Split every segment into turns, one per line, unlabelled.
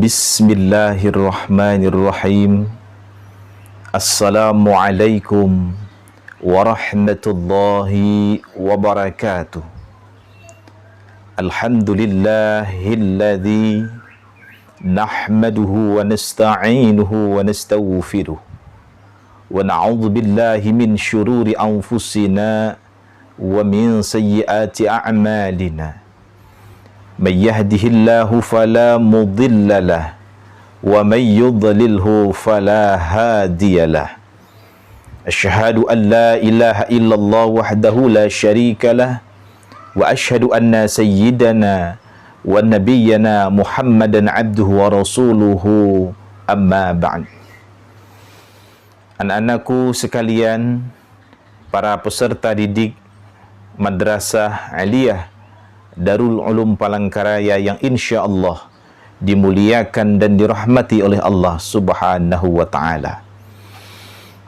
Bismillahirrahmanirrahim. Assalamualaikum warahmatullahi wabarakatuh. Alhamdulillahilladzi nahmaduhu wa nasta'inuhu wa nastaghfiruh. Wa na'udzu billahi min syururi anfusina wa min sayyiati a'malina. Man yahdihillahu fala mudilla lahu wa man yudlilhu fala hadiyalah. Asyhadu an la ilaha illallah wahdahu la syarika lah wa asyhadu anna sayyidana wa nabiyyana Muhammadan abduhu wa rasuluhu, amma ba'd. Anak-anakku sekalian, para peserta didik Madrasah Aliyah Darul Ulum Palangkaraya yang insya Allah dimuliakan dan dirahmati oleh Allah Subhanahu wa ta'ala.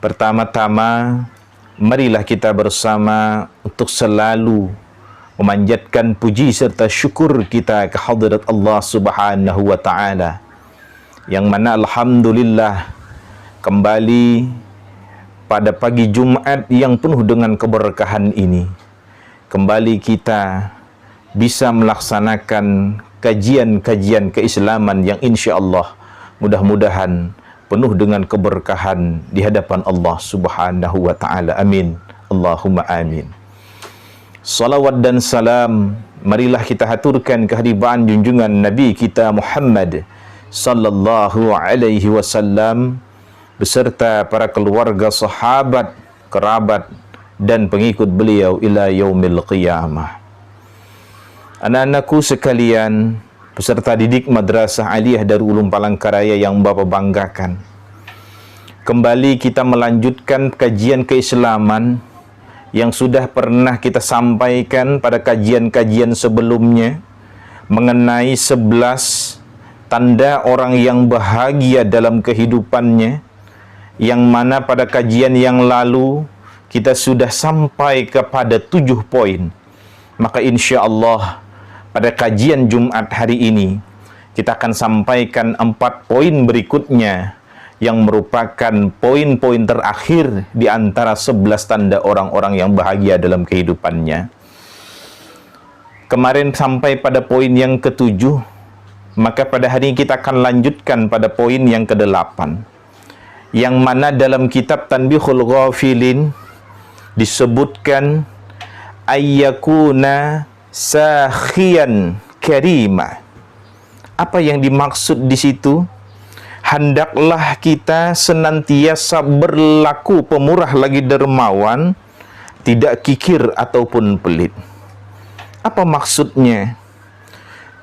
Pertama-tama, marilah kita bersama untuk selalu memanjatkan puji serta syukur kita ke hadirat Allah Subhanahu wa ta'ala, yang mana alhamdulillah kembali pada pagi Jumat yang penuh dengan keberkahan ini, kembali kita bisa melaksanakan kajian-kajian keislaman yang insya Allah mudah-mudahan penuh dengan keberkahan di hadapan Allah Subhanahu wa ta'ala. Amin. Allahumma amin. Salawat dan salam marilah kita haturkan kehadiran junjungan Nabi kita Muhammad sallallahu alaihi wasallam beserta para keluarga, sahabat, kerabat dan pengikut beliau ila yaumil qiyamah. Anak-anakku sekalian, peserta didik Madrasah Aliyah Darul Ulum Palangkaraya yang Bapak banggakan, kembali kita melanjutkan kajian keislaman yang sudah pernah kita sampaikan pada kajian-kajian sebelumnya mengenai 11 tanda orang yang bahagia dalam kehidupannya, yang mana pada kajian yang lalu kita sudah sampai kepada 7 poin. Maka insya Allah pada kajian Jumat hari ini kita akan sampaikan 4 poin berikutnya yang merupakan poin-poin terakhir di antara 11 tanda orang-orang yang bahagia dalam kehidupannya. Kemarin sampai pada poin yang ke-7, maka pada hari ini kita akan lanjutkan pada poin yang ke-8, yang mana dalam kitab Tanbihul Ghafilin disebutkan ayyakuna sakhiyan karima. Apa yang dimaksud di situ? Hendaklah kita senantiasa berlaku pemurah lagi dermawan, tidak kikir ataupun pelit. Apa maksudnya?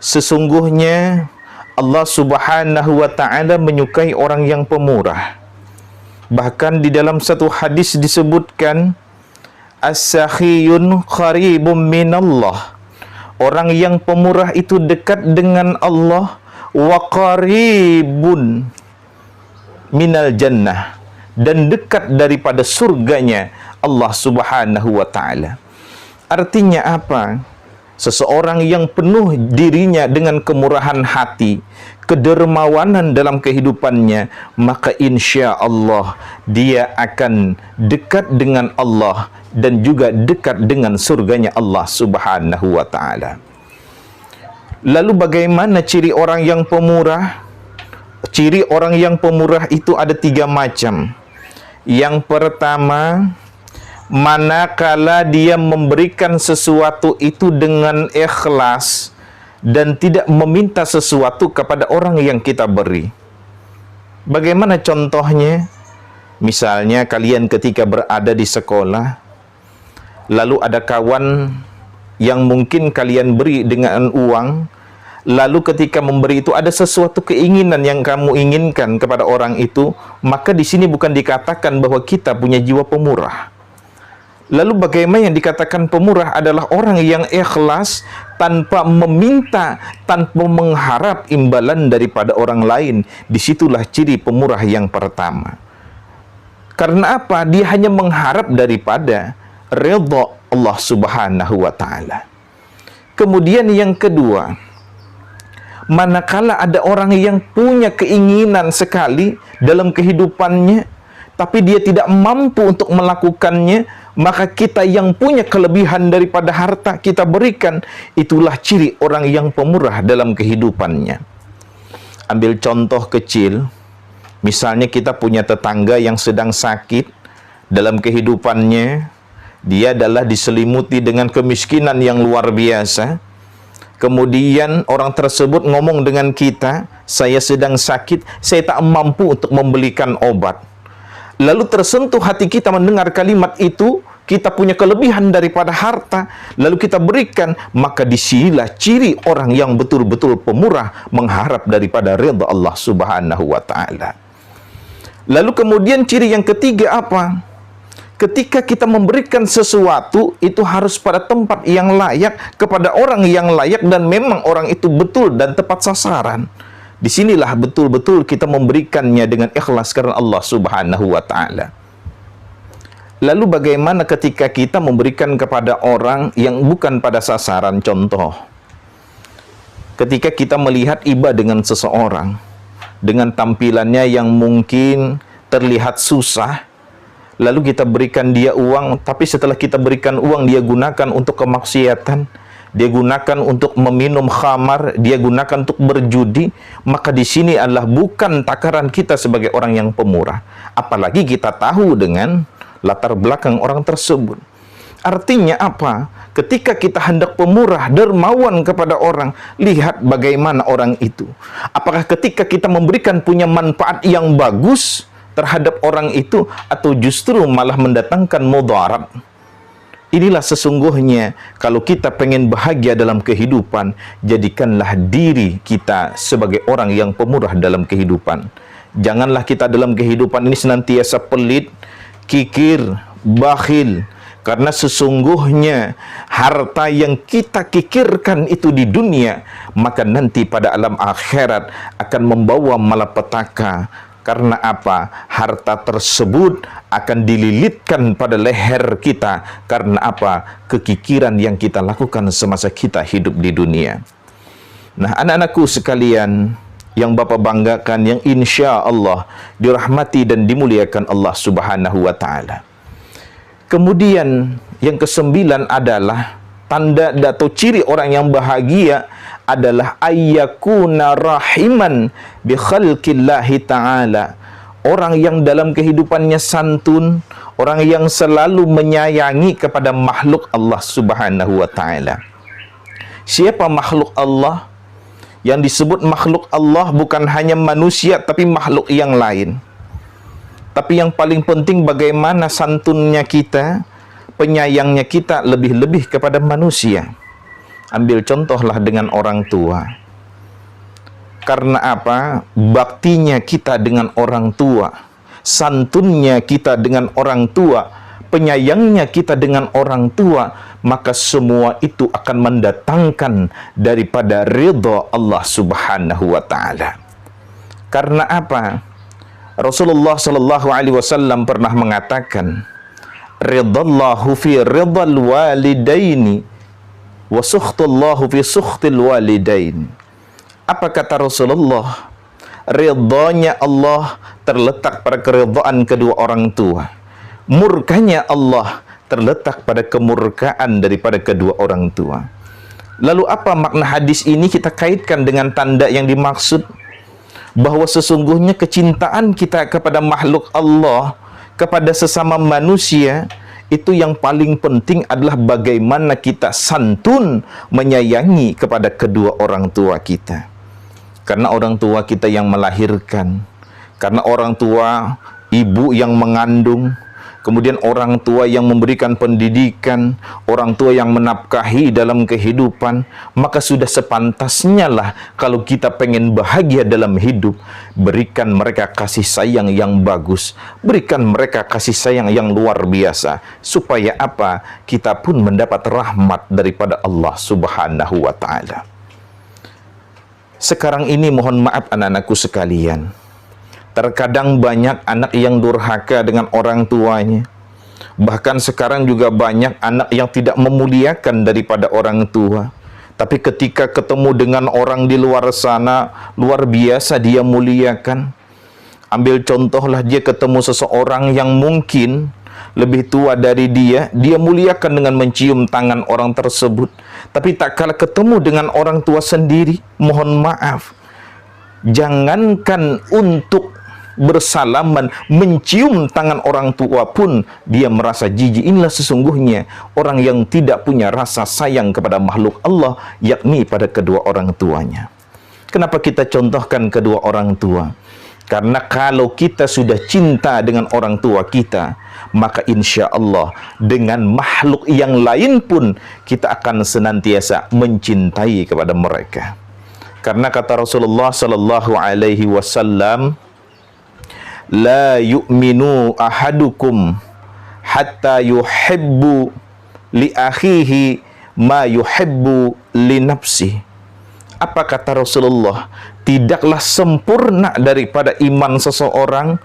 Sesungguhnya Allah Subhanahu wa ta'ala menyukai orang yang pemurah. Bahkan di dalam satu hadis disebutkan as-sakhiyun qaribun minallah. Orang yang pemurah itu dekat dengan Allah, wa qaribun minal jannah, dan dekat daripada surganya Allah Subhanahu wa ta'ala. Artinya apa? Seseorang yang penuh dirinya dengan kemurahan hati, kedermawanan dalam kehidupannya, maka insya Allah dia akan dekat dengan Allah dan juga dekat dengan surganya Allah Subhanahu wa ta'ala. Lalu bagaimana ciri orang yang pemurah? Ciri orang yang pemurah itu ada 3 macam. Yang pertama, manakala dia memberikan sesuatu itu dengan ikhlas dan tidak meminta sesuatu kepada orang yang kita beri. Bagaimana contohnya? Misalnya kalian ketika berada di sekolah, lalu ada kawan yang mungkin kalian beri dengan uang, lalu ketika memberi itu ada sesuatu keinginan yang kamu inginkan kepada orang itu, maka di sini bukan dikatakan bahwa kita punya jiwa pemurah. Lalu bagaimana yang dikatakan pemurah adalah orang yang ikhlas tanpa meminta, tanpa mengharap imbalan daripada orang lain. Disitulah ciri pemurah yang pertama. Karena apa? Dia hanya mengharap daripada ridha Allah Subhanahu wa ta'ala. Kemudian yang kedua, Manakala ada orang yang punya keinginan sekali dalam kehidupannya, tapi dia tidak mampu untuk melakukannya, maka kita yang punya kelebihan daripada harta kita berikan. Itulah ciri orang yang pemurah dalam kehidupannya. Ambil contoh kecil, misalnya kita punya tetangga yang sedang sakit dalam kehidupannya. Dia adalah diselimuti dengan kemiskinan yang luar biasa. Kemudian orang tersebut ngomong dengan kita, saya sedang sakit, saya tak mampu untuk membelikan obat. Lalu tersentuh hati kita mendengar kalimat itu, kita punya kelebihan daripada harta, lalu kita berikan, maka disinilah ciri orang yang betul-betul pemurah, mengharap daripada ridha Allah Subhanahu wa ta'ala. Lalu kemudian ciri yang ketiga apa? Ketika kita memberikan sesuatu, itu harus pada tempat yang layak, kepada orang yang layak, dan memang orang itu betul dan tepat sasaran. Disinilah betul-betul kita memberikannya dengan ikhlas karena Allah Subhanahu wa ta'ala. Lalu bagaimana ketika kita memberikan kepada orang yang bukan pada sasaran? Contoh, ketika kita melihat iba dengan seseorang, dengan tampilannya yang mungkin terlihat susah, lalu kita berikan dia uang, tapi setelah kita berikan uang, dia gunakan untuk kemaksiatan, dia gunakan untuk meminum khamar, dia gunakan untuk berjudi, maka di sini adalah bukan takaran kita sebagai orang yang pemurah. Apalagi kita tahu dengan latar belakang orang tersebut. Artinya apa? Ketika kita hendak pemurah, dermawan kepada orang, lihat bagaimana orang itu. Apakah ketika kita memberikan punya manfaat yang bagus terhadap orang itu, atau justru malah mendatangkan mudarat? Inilah sesungguhnya kalau kita pengen bahagia dalam kehidupan, jadikanlah diri kita sebagai orang yang pemurah dalam kehidupan. Janganlah kita dalam kehidupan ini senantiasa pelit, kikir, bakhil. Karena sesungguhnya harta yang kita kikirkan itu di dunia, maka nanti pada alam akhirat akan membawa malapetaka. Karena apa? Harta tersebut akan dililitkan pada leher kita. Karena apa? Kekikiran yang kita lakukan semasa kita hidup di dunia. Nah, anak-anakku sekalian yang Bapak banggakan, yang insya Allah dirahmati dan dimuliakan Allah Subhanahu wa ta'ala. Kemudian yang ke-9 adalah tanda atau ciri orang yang bahagia adalah ayyakuna rahiman bi khalqillahi ta'ala. Orang yang dalam kehidupannya santun, orang yang selalu menyayangi kepada makhluk Allah Subhanahu wa ta'ala. Siapa makhluk Allah? Yang disebut makhluk Allah bukan hanya manusia, tapi makhluk yang lain. Tapi yang paling penting bagaimana santunnya kita, penyayangnya kita lebih-lebih kepada manusia. Ambil contohlah dengan orang tua. Karena apa? Baktinya kita dengan orang tua, santunnya kita dengan orang tua, penyayangnya kita dengan orang tua, maka semua itu akan mendatangkan daripada ridha Allah Subhanahu wa ta'ala. Karena apa? Rasulullah sallallahu alaihi wasallam pernah mengatakan, ridallahu fi ridal walidaini wa sukhtullahu fi sukhtil walidain. Apa kata Rasulullah? Ridhanya Allah terletak pada keridhaan kedua orang tua. Murkanya Allah terletak pada kemurkaan daripada kedua orang tua. Lalu apa makna hadis ini? Kita kaitkan dengan tanda yang dimaksud, bahwa sesungguhnya kecintaan kita kepada makhluk Allah, kepada sesama manusia, itu yang paling penting adalah bagaimana kita santun menyayangi kepada kedua orang tua kita. Karena orang tua kita yang melahirkan, karena orang tua ibu yang mengandung, kemudian orang tua yang memberikan pendidikan, orang tua yang menafkahi dalam kehidupan, maka sudah sepantasnya lah kalau kita pengen bahagia dalam hidup, berikan mereka kasih sayang yang bagus, berikan mereka kasih sayang yang luar biasa, supaya apa? Kita pun mendapat rahmat daripada Allah Subhanahu wa ta'ala. Sekarang ini mohon maaf anak-anakku sekalian, terkadang banyak anak yang durhaka dengan orang tuanya. Bahkan sekarang juga banyak anak yang tidak memuliakan daripada orang tua. Tapi ketika ketemu dengan orang di luar sana, luar biasa dia muliakan. Ambil contohlah dia ketemu seseorang yang mungkin lebih tua dari dia muliakan dengan mencium tangan orang tersebut. Tapi tak kala ketemu dengan orang tua sendiri, mohon maaf, jangankan untuk bersalaman, mencium tangan orang tua pun dia merasa jijik. Inilah sesungguhnya orang yang tidak punya rasa sayang kepada makhluk Allah, yakni pada kedua orang tuanya. Kenapa kita contohkan kedua orang tua? Karena kalau kita sudah cinta dengan orang tua kita, maka insya Allah dengan makhluk yang lain pun kita akan senantiasa mencintai kepada mereka. Karena kata Rasulullah sallallahu alaihi wasallam, la yu'minu ahadukum hatta yuhibbu li akhihi ma yuhibbu li nafsihi. Apa kata Rasulullah? Tidaklah sempurna daripada iman seseorang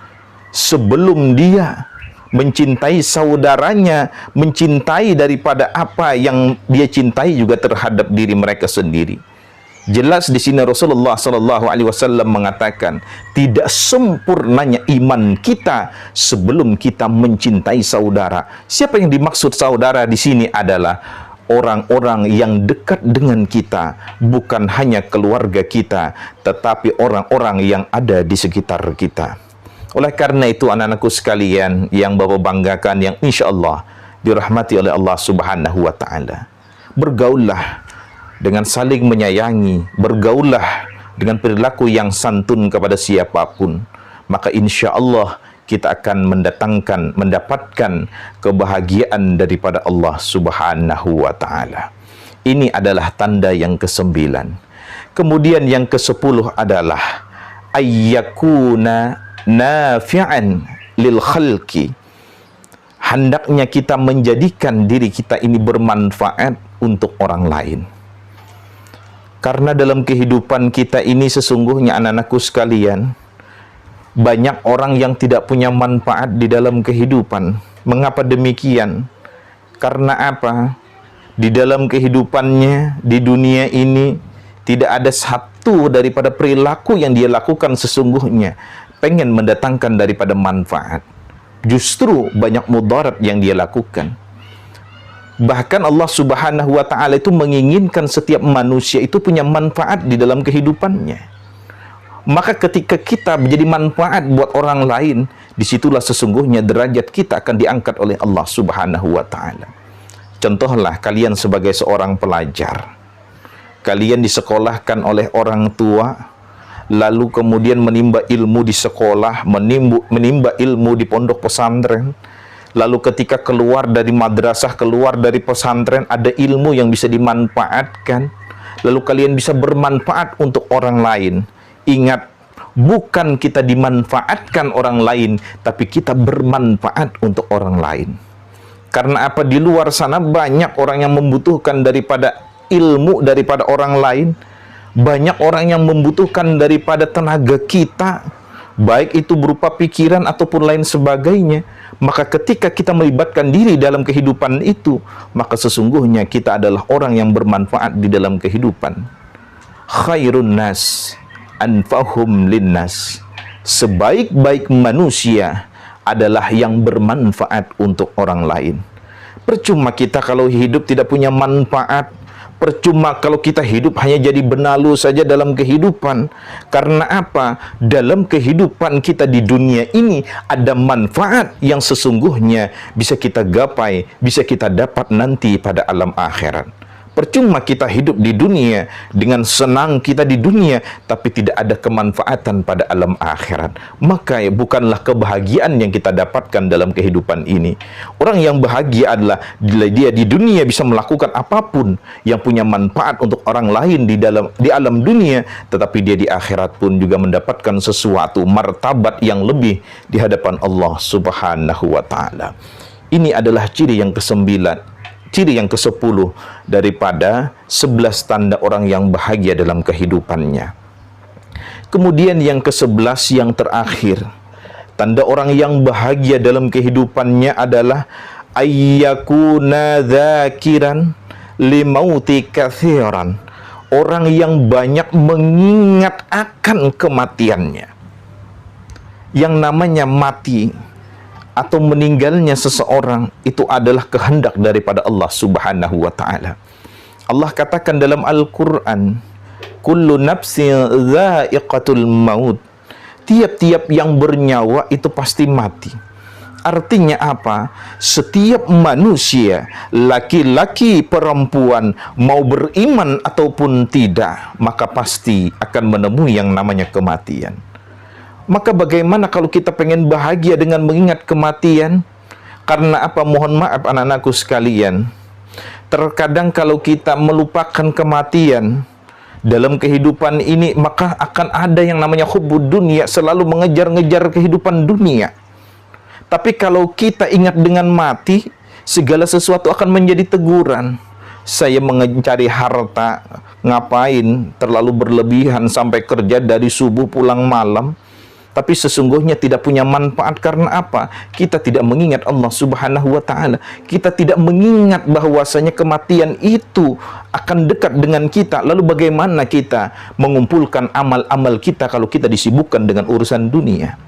sebelum dia mencintai saudaranya, mencintai daripada apa yang dia cintai juga terhadap diri mereka sendiri. Jelas di sini Rasulullah sallallahu alaihi wasallam mengatakan, tidak sempurnanya iman kita sebelum kita mencintai saudara. Siapa yang dimaksud saudara di sini adalah orang-orang yang dekat dengan kita, bukan hanya keluarga kita, tetapi orang-orang yang ada di sekitar kita. Oleh karena itu anak-anakku sekalian yang Bapak banggakan, yang insya Allah dirahmati oleh Allah Subhanahu wa Ta'ala, bergaullah dengan saling menyayangi, bergaullah dengan perilaku yang santun kepada siapapun, maka insya Allah kita akan mendapatkan kebahagiaan daripada Allah Subhanahu wa Ta'ala. Ini adalah tanda yang ke-9. Kemudian yang ke-10 adalah ayyakuna nafi'an lil khalqi. Hendaknya kita menjadikan diri kita ini bermanfaat untuk orang lain. Karena dalam kehidupan kita ini sesungguhnya anak-anakku sekalian, banyak orang yang tidak punya manfaat di dalam kehidupan. Mengapa demikian? Karena apa? Di dalam kehidupannya, di dunia ini, tidak ada satu daripada perilaku yang dia lakukan sesungguhnya pengen mendatangkan daripada manfaat. Justru banyak mudarat yang dia lakukan. Bahkan Allah Subhanahu wa Ta'ala itu menginginkan setiap manusia itu punya manfaat di dalam kehidupannya. Maka ketika kita menjadi manfaat buat orang lain, disitulah sesungguhnya derajat kita akan diangkat oleh Allah Subhanahu wa Ta'ala. Contohlah kalian sebagai seorang pelajar, kalian disekolahkan oleh orang tua, lalu kemudian menimba ilmu di sekolah, menimba ilmu di pondok pesantren, lalu ketika keluar dari madrasah, keluar dari pesantren, ada ilmu yang bisa dimanfaatkan, lalu kalian bisa bermanfaat untuk orang lain. Ingat, bukan kita dimanfaatkan orang lain, tapi kita bermanfaat untuk orang lain. Karena apa? Di luar sana banyak orang yang membutuhkan daripada ilmu daripada orang lain. Banyak orang yang membutuhkan daripada tenaga kita, baik itu berupa pikiran ataupun lain sebagainya. Maka ketika kita melibatkan diri dalam kehidupan itu, maka sesungguhnya kita adalah orang yang bermanfaat di dalam kehidupan. Khairun nas anfahum linnas. Sebaik-baik manusia adalah yang bermanfaat untuk orang lain. Percuma kita kalau hidup tidak punya manfaat. Percuma kalau kita hidup hanya jadi benalu saja dalam kehidupan. Karena apa? Dalam kehidupan kita di dunia ini ada manfaat yang sesungguhnya bisa kita gapai, bisa kita dapat nanti pada alam akhirat. Percuma kita hidup di dunia dengan senang kita di dunia, tapi tidak ada kemanfaatan pada alam akhirat. Maka bukanlah kebahagiaan yang kita dapatkan dalam kehidupan ini. Orang yang bahagia adalah dia di dunia bisa melakukan apapun yang punya manfaat untuk orang lain di alam dunia, tetapi dia di akhirat pun juga mendapatkan sesuatu martabat yang lebih di hadapan Allah Subhanahu wa Ta'ala. Ini adalah ciri yang ke-9. Ciri yang ke-10 daripada 11 tanda orang yang bahagia dalam kehidupannya. Kemudian yang ke-11 yang terakhir, tanda orang yang bahagia dalam kehidupannya adalah ayyakuna dzakiran limauti katsiran orang yang banyak mengingat akan kematiannya. Yang namanya mati atau meninggalnya seseorang itu adalah kehendak daripada Allah Subhanahu wa taala. Allah katakan dalam Al-Qur'an, kullu nafsin dha'iqatul maut. Tiap-tiap yang bernyawa itu pasti mati. Artinya apa? Setiap manusia, laki-laki, perempuan, mau beriman ataupun tidak, maka pasti akan menemui yang namanya kematian. Maka bagaimana kalau kita pengen bahagia dengan mengingat kematian? Karena apa? Mohon maaf anak-anakku sekalian, terkadang kalau kita melupakan kematian dalam kehidupan ini, maka akan ada yang namanya hubbud dunia, selalu mengejar-ngejar kehidupan dunia. Tapi kalau kita ingat dengan mati, segala sesuatu akan menjadi teguran. Saya mencari harta, ngapain terlalu berlebihan sampai kerja dari subuh pulang malam, tapi sesungguhnya tidak punya manfaat. Karena apa? Kita tidak mengingat Allah Subhanahu wa taala. Kita tidak mengingat bahwasanya kematian itu akan dekat dengan kita. Lalu bagaimana kita mengumpulkan amal-amal kita kalau kita disibukkan dengan urusan dunia?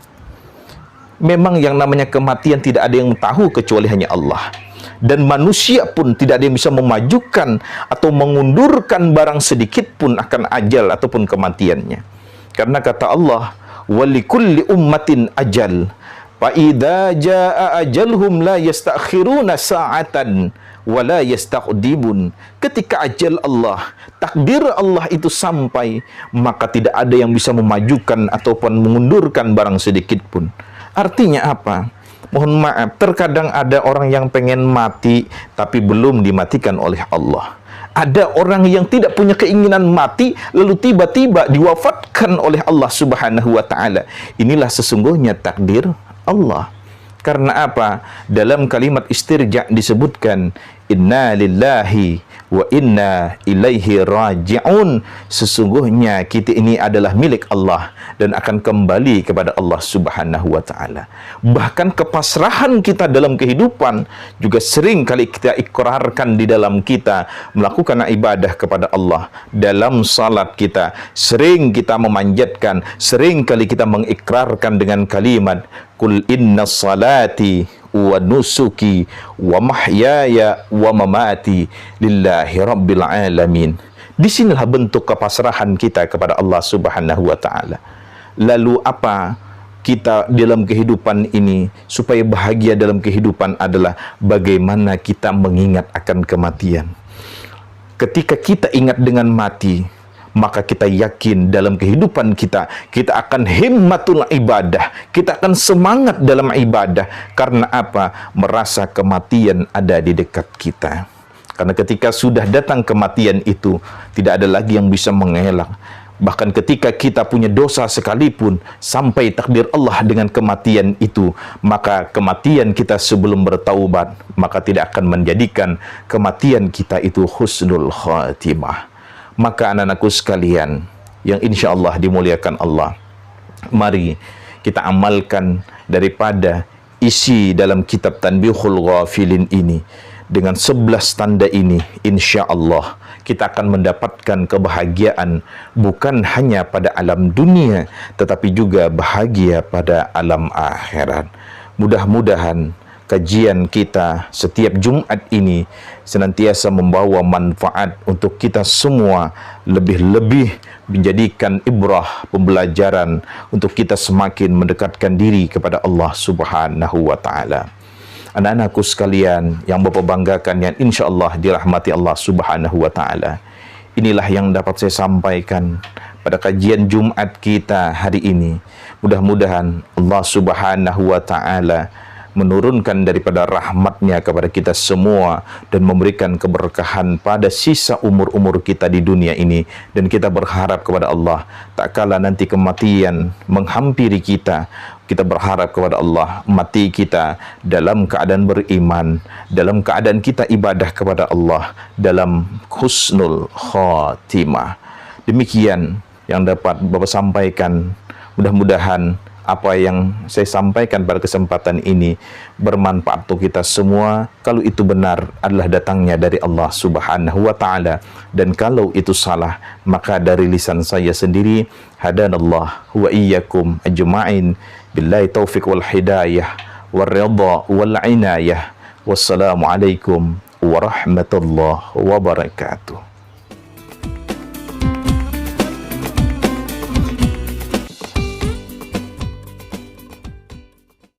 Memang yang namanya kematian tidak ada yang tahu kecuali hanya Allah. Dan manusia pun tidak ada yang bisa memajukan atau mengundurkan barang sedikit pun akan ajal ataupun kematiannya. Karena kata Allah, walikulli ummatin ajal, fa idza jaa ajalhum la yastakhiruna sa'atan wa la yastaqdimun. Ketika ajal Allah, takdir Allah itu sampai, maka tidak ada yang bisa memajukan ataupun mengundurkan barang sedikit pun. Artinya apa? Mohon maaf, terkadang ada orang yang pengen mati tapi belum dimatikan oleh Allah. Ada orang yang tidak punya keinginan mati, lalu tiba-tiba diwafatkan oleh Allah Subhanahu wa taala. Inilah sesungguhnya takdir Allah. Karena apa? Dalam kalimat istirja disebutkan, inna lillahi wa inna ilaihi raji'un. Sesungguhnya kita ini adalah milik Allah dan akan kembali kepada Allah Subhanahu wa taala. Bahkan kepasrahan kita dalam kehidupan juga sering kali kita ikrarkan di dalam kita melakukan ibadah kepada Allah. Dalam salat kita sering kita memanjatkan, sering kali kita mengikrarkan dengan kalimat kul inna salati wa nusuki wa mahyaya wa mamati lillahi rabbil alamin. Disinilah bentuk kepasrahan kita kepada Allah Subhanahu wa taala. Lalu apa kita dalam kehidupan ini supaya bahagia dalam kehidupan adalah bagaimana kita mengingat akan kematian. Ketika kita ingat dengan mati, maka kita yakin dalam kehidupan kita, kita akan himmatul ibadah, kita akan semangat dalam ibadah. Karena apa? Merasa kematian ada di dekat kita. Karena ketika sudah datang kematian itu, tidak ada lagi yang bisa mengelak. Bahkan ketika kita punya dosa sekalipun, sampai takdir Allah dengan kematian itu, maka kematian kita sebelum bertaubat, maka tidak akan menjadikan kematian kita itu husnul khatimah. Maka anak-anakku sekalian yang insya Allah dimuliakan Allah, mari kita amalkan daripada isi dalam kitab Tanbihul Ghafilin ini. Dengan 11 tanda ini, insya Allah kita akan mendapatkan kebahagiaan bukan hanya pada alam dunia, tetapi juga bahagia pada alam akhirat. Mudah-mudahan kajian kita setiap Jumat ini senantiasa membawa manfaat untuk kita semua, lebih-lebih menjadikan ibrah, pembelajaran untuk kita semakin mendekatkan diri kepada Allah Subhanahu wa taala. Anak-anakku sekalian yang Bapak banggakan, yang insya Allah dirahmati Allah Subhanahu wa taala, inilah yang dapat saya sampaikan pada kajian Jumat kita hari ini. Mudah-mudahan Allah Subhanahu wa taala menurunkan daripada rahmatnya kepada kita semua dan memberikan keberkahan pada sisa umur-umur kita di dunia ini. Dan kita berharap kepada Allah, tak kala nanti kematian menghampiri kita, kita berharap kepada Allah mati kita dalam keadaan beriman, dalam keadaan kita ibadah kepada Allah, dalam husnul khatimah. Demikian yang dapat Bapak sampaikan. Mudah-mudahan apa yang saya sampaikan pada kesempatan ini bermanfaat untuk kita semua. Kalau itu benar adalah datangnya dari Allah Subhanahu wa taala, dan kalau itu salah maka dari lisan saya sendiri. Hadanallah wa iyyakum ajma'in. Billahi taufiq wal hidayah wal ridha wal inayah. Wassalamualaikum warahmatullahi wabarakatuh.